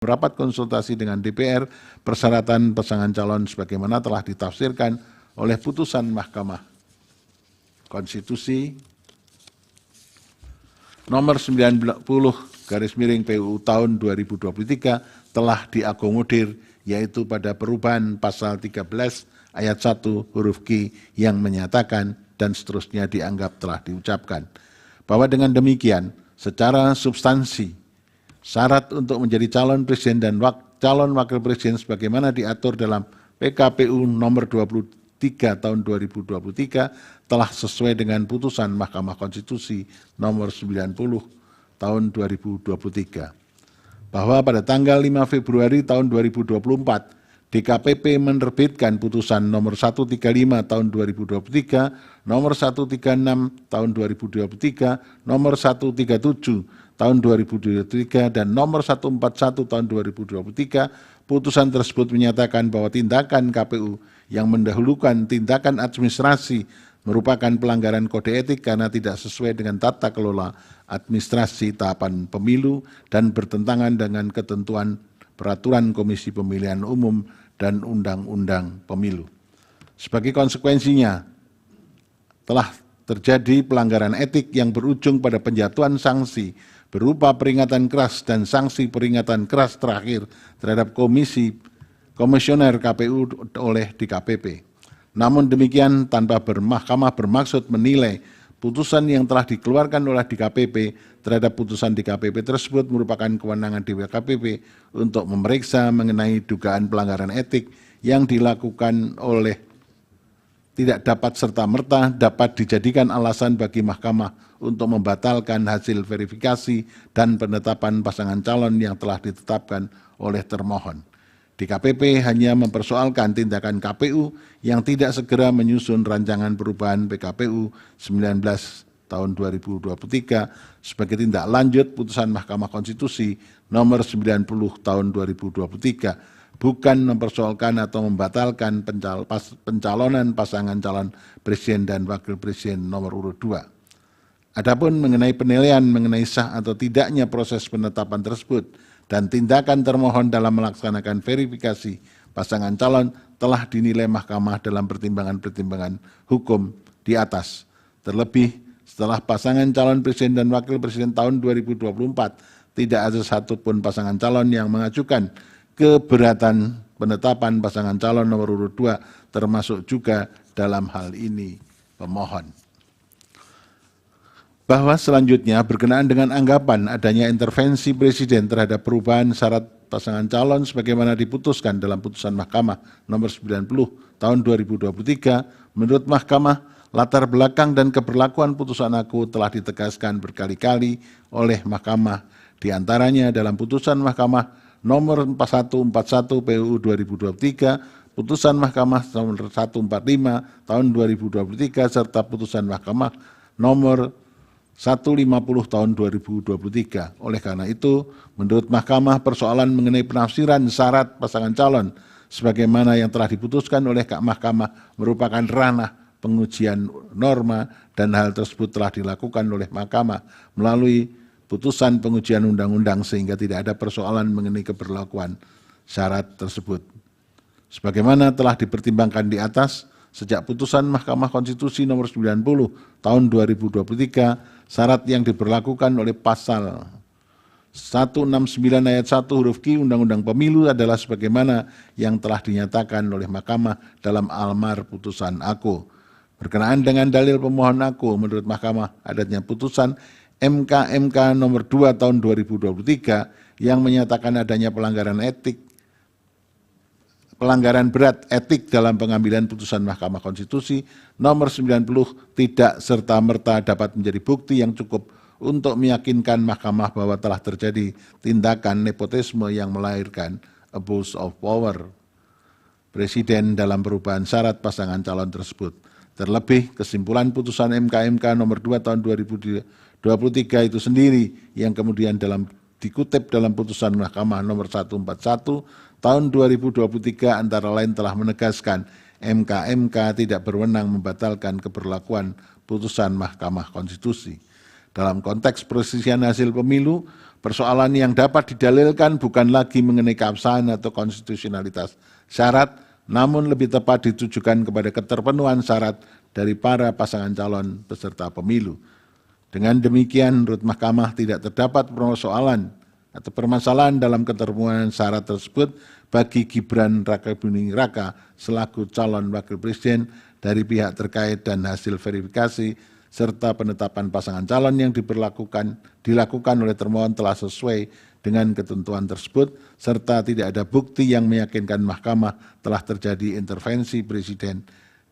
Rapat konsultasi dengan DPR, persyaratan pasangan calon sebagaimana telah ditafsirkan oleh putusan Mahkamah Konstitusi nomor 90 PUU tahun 2023 telah diakomodir, yaitu pada perubahan pasal 13 ayat 1 huruf Q yang menyatakan dan seterusnya dianggap telah diucapkan. Bahwa dengan demikian, secara substansi, syarat untuk menjadi calon presiden dan calon wakil presiden sebagaimana diatur dalam PKPU nomor 23 tahun 2023 telah sesuai dengan putusan Mahkamah Konstitusi nomor 90 tahun 2023. Bahwa pada tanggal 5 Februari tahun 2024, DKPP menerbitkan putusan nomor 135 tahun 2023, nomor 136 tahun 2023, nomor 137 tahun 2023 dan nomor 141 tahun 2023, putusan tersebut menyatakan bahwa tindakan KPU yang mendahulukan tindakan administrasi merupakan pelanggaran kode etik karena tidak sesuai dengan tata kelola administrasi tahapan pemilu dan bertentangan dengan ketentuan peraturan Komisi Pemilihan Umum dan Undang-Undang Pemilu. Sebagai konsekuensinya, telah terjadi pelanggaran etik yang berujung pada penjatuhan sanksi berupa peringatan keras dan sanksi peringatan keras terakhir terhadap komisioner KPU oleh DKPP. Namun demikian, tanpa Mahkamah bermaksud menilai putusan yang telah dikeluarkan oleh DKPP terhadap putusan DKPP tersebut merupakan kewenangan DKPP untuk memeriksa mengenai dugaan pelanggaran etik yang dilakukan oleh tidak dapat serta-merta dapat dijadikan alasan bagi Mahkamah untuk membatalkan hasil verifikasi dan penetapan pasangan calon yang telah ditetapkan oleh termohon. DKPP hanya mempersoalkan tindakan KPU yang tidak segera menyusun rancangan perubahan PKPU 19 tahun 2023 sebagai tindak lanjut putusan Mahkamah Konstitusi nomor 90 tahun 2023. Bukan mempersoalkan atau membatalkan pencalonan pasangan calon presiden dan wakil presiden nomor urut 2. Adapun mengenai penilaian mengenai sah atau tidaknya proses penetapan tersebut dan tindakan termohon dalam melaksanakan verifikasi pasangan calon telah dinilai Mahkamah dalam pertimbangan-pertimbangan hukum di atas. Terlebih setelah pasangan calon presiden dan wakil presiden tahun 2024 tidak ada satupun pasangan calon yang mengajukan keberatan penetapan pasangan calon nomor urut 2 termasuk juga dalam hal ini pemohon. Bahwa selanjutnya berkenaan dengan anggapan adanya intervensi presiden terhadap perubahan syarat pasangan calon sebagaimana diputuskan dalam putusan Mahkamah nomor 90 tahun 2023, menurut Mahkamah latar belakang dan keberlakuan putusan aku telah ditegaskan berkali-kali oleh Mahkamah, diantaranya dalam putusan Mahkamah nomor 4141 PUU 2023, putusan Mahkamah nomor 145 tahun 2023 serta putusan Mahkamah nomor 150 tahun 2023. Oleh karena itu, menurut Mahkamah persoalan mengenai penafsiran syarat pasangan calon sebagaimana yang telah diputuskan oleh Mahkamah merupakan ranah pengujian norma dan hal tersebut telah dilakukan oleh Mahkamah melalui putusan pengujian undang-undang sehingga tidak ada persoalan mengenai keberlakuan syarat tersebut. Sebagaimana telah dipertimbangkan di atas, sejak putusan Mahkamah Konstitusi nomor 90 tahun 2023, syarat yang diberlakukan oleh pasal 169 ayat 1 huruf Q Undang-Undang Pemilu adalah sebagaimana yang telah dinyatakan oleh Mahkamah dalam almar putusan aku. Berkenaan dengan dalil pemohon aku, menurut Mahkamah adanya putusan MK nomor 2 tahun 2023 yang menyatakan adanya pelanggaran berat etik dalam pengambilan putusan Mahkamah Konstitusi nomor 90 tidak serta-merta dapat menjadi bukti yang cukup untuk meyakinkan Mahkamah bahwa telah terjadi tindakan nepotisme yang melahirkan abuse of power presiden dalam perubahan syarat pasangan calon tersebut. Terlebih, kesimpulan putusan MK nomor 2 tahun 2023 itu sendiri yang kemudian dikutip dalam putusan Mahkamah nomor 141 tahun 2023 antara lain telah menegaskan MK tidak berwenang membatalkan keberlakuan putusan Mahkamah Konstitusi. Dalam konteks perselisihan hasil pemilu, Persoalan yang dapat didalilkan bukan lagi mengenai keabsahan atau konstitusionalitas syarat, namun lebih tepat ditujukan kepada keterpenuhan syarat dari para pasangan calon peserta pemilu. Dengan demikian, menurut Mahkamah tidak terdapat persoalan atau permasalahan dalam keterpenuhan syarat tersebut bagi Gibran Rakabuming Raka selaku calon wakil presiden dari pihak terkait dan hasil verifikasi serta penetapan pasangan calon yang dilakukan oleh termohon telah sesuai dengan ketentuan tersebut serta tidak ada bukti yang meyakinkan Mahkamah telah terjadi intervensi presiden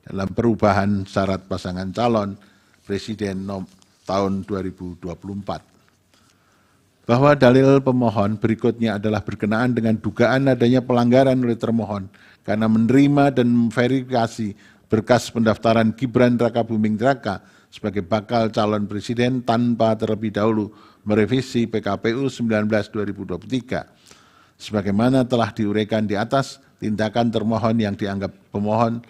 dalam perubahan syarat pasangan calon presiden tahun 2024. Bahwa dalil pemohon berikutnya adalah berkenaan dengan dugaan adanya pelanggaran oleh termohon karena menerima dan memverifikasi berkas pendaftaran Gibran Rakabuming Raka sebagai bakal calon presiden tanpa terlebih dahulu merevisi PKPU 19/2023. Sebagaimana telah diuraikan di atas, tindakan termohon yang dianggap pemohon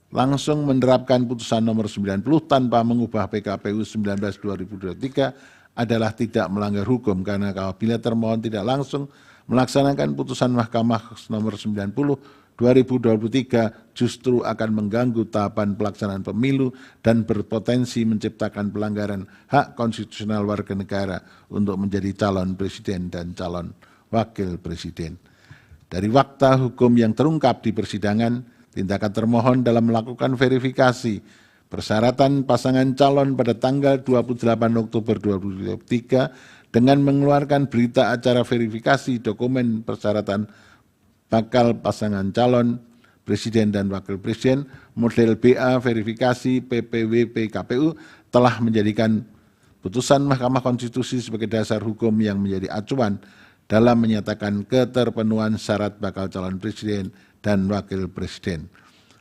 langsung menerapkan putusan nomor 90 tanpa mengubah PKPU 19/2023 adalah tidak melanggar hukum karena apabila termohon tidak langsung melaksanakan putusan Mahkamah nomor 90/2023 justru akan mengganggu tahapan pelaksanaan pemilu dan berpotensi menciptakan pelanggaran hak konstitusional warga negara untuk menjadi calon presiden dan calon wakil presiden. Dari fakta hukum yang terungkap di persidangan, tindakan termohon dalam melakukan verifikasi persyaratan pasangan calon pada tanggal 28 Oktober 2023 dengan mengeluarkan berita acara verifikasi dokumen persyaratan bakal pasangan calon presiden dan wakil presiden model BA verifikasi PPWP KPU telah menjadikan putusan Mahkamah Konstitusi sebagai dasar hukum yang menjadi acuan dalam menyatakan keterpenuhan syarat bakal calon presiden dan wakil presiden.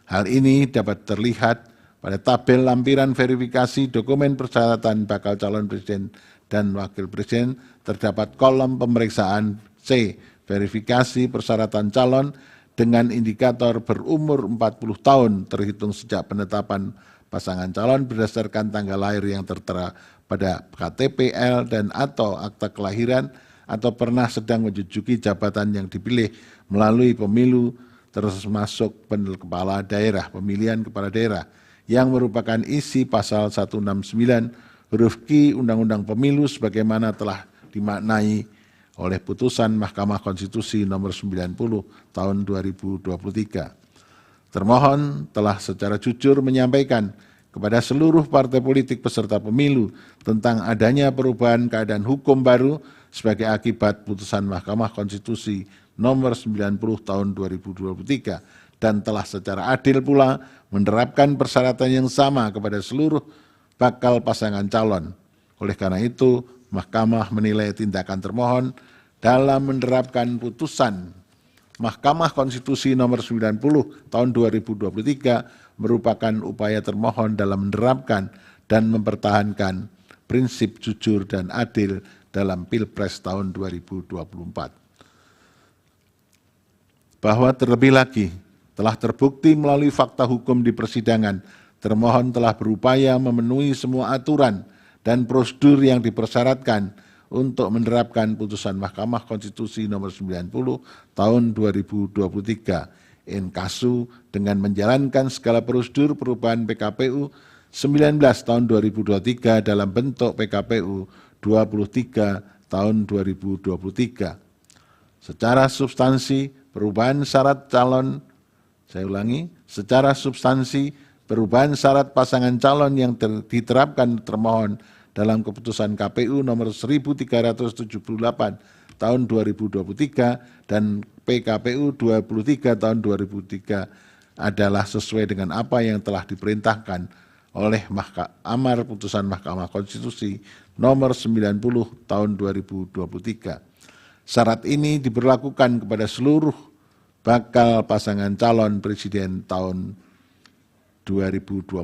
Hal ini dapat terlihat pada tabel lampiran verifikasi dokumen persyaratan bakal calon presiden dan wakil presiden terdapat kolom pemeriksaan C, verifikasi persyaratan calon dengan indikator berumur 40 tahun terhitung sejak penetapan pasangan calon berdasarkan tanggal lahir yang tertera pada KTP-L dan atau akta kelahiran atau pernah sedang menduduki jabatan yang dipilih melalui pemilu termasuk kepala daerah, pemilihan kepala daerah yang merupakan isi pasal 169 huruf Q Undang-Undang Pemilu sebagaimana telah dimaknai oleh putusan Mahkamah Konstitusi nomor 90 tahun 2023. Termohon telah secara jujur menyampaikan kepada seluruh partai politik peserta pemilu tentang adanya perubahan keadaan hukum baru sebagai akibat putusan Mahkamah Konstitusi nomor 90 tahun 2023 dan telah secara adil pula menerapkan persyaratan yang sama kepada seluruh bakal pasangan calon. Oleh karena itu, Mahkamah menilai tindakan termohon dalam menerapkan putusan Mahkamah Konstitusi nomor 90 tahun 2023 merupakan upaya termohon dalam menerapkan dan mempertahankan prinsip jujur dan adil dalam Pilpres tahun 2024. Bahwa terlebih lagi, telah terbukti melalui fakta hukum di persidangan, termohon telah berupaya memenuhi semua aturan dan prosedur yang dipersyaratkan untuk menerapkan putusan Mahkamah Konstitusi nomor 90 tahun 2023 in casu dengan menjalankan segala prosedur perubahan PKPU 19 tahun 2023 dalam bentuk PKPU 23 tahun 2023. Secara substansi, perubahan syarat calon secara substansi perubahan syarat pasangan calon yang diterapkan termohon dalam keputusan KPU nomor 1378 tahun 2023 dan PKPU 23 tahun 2003 adalah sesuai dengan apa yang telah diperintahkan oleh amar putusan Mahkamah Konstitusi nomor 90 tahun 2023. Syarat ini diberlakukan kepada seluruh bakal pasangan calon presiden tahun 2024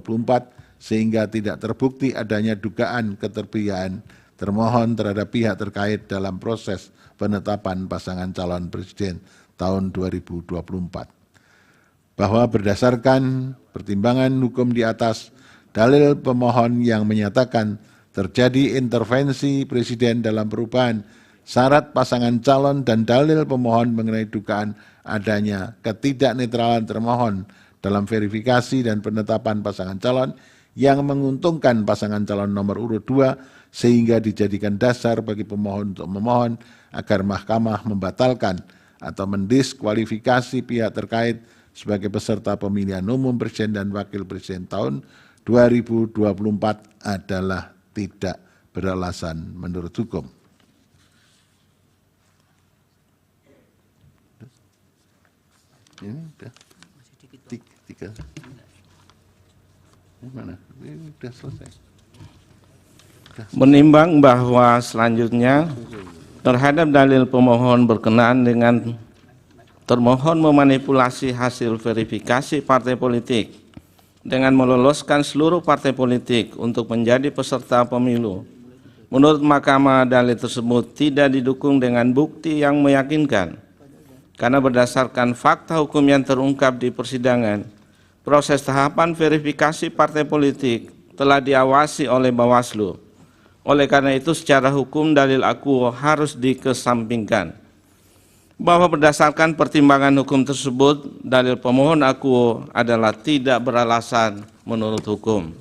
sehingga tidak terbukti adanya dugaan keterpihakan termohon terhadap pihak terkait dalam proses penetapan pasangan calon presiden tahun 2024. Bahwa berdasarkan pertimbangan hukum di atas, dalil pemohon yang menyatakan terjadi intervensi presiden dalam perubahan syarat pasangan calon dan dalil pemohon mengenai dugaan adanya ketidaknetralan termohon dalam verifikasi dan penetapan pasangan calon yang menguntungkan pasangan calon nomor urut 2 sehingga dijadikan dasar bagi pemohon untuk memohon agar mahkamah membatalkan atau mendiskualifikasi pihak terkait sebagai peserta pemilihan umum presiden dan wakil presiden tahun 2024 adalah tidak beralasan menurut hukum. Ini udah tiga. Ini mana? Ini udah selesai. Menimbang bahwa selanjutnya terhadap dalil pemohon berkenaan dengan termohon memanipulasi hasil verifikasi partai politik dengan meloloskan seluruh partai politik untuk menjadi peserta pemilu. Menurut Mahkamah, dalil tersebut tidak didukung dengan bukti yang meyakinkan, karena berdasarkan fakta hukum yang terungkap di persidangan, proses tahapan verifikasi partai politik telah diawasi oleh Bawaslu. Oleh karena itu, secara hukum dalil akuo harus dikesampingkan. Bahwa berdasarkan pertimbangan hukum tersebut, dalil pemohon akuo adalah tidak beralasan menurut hukum.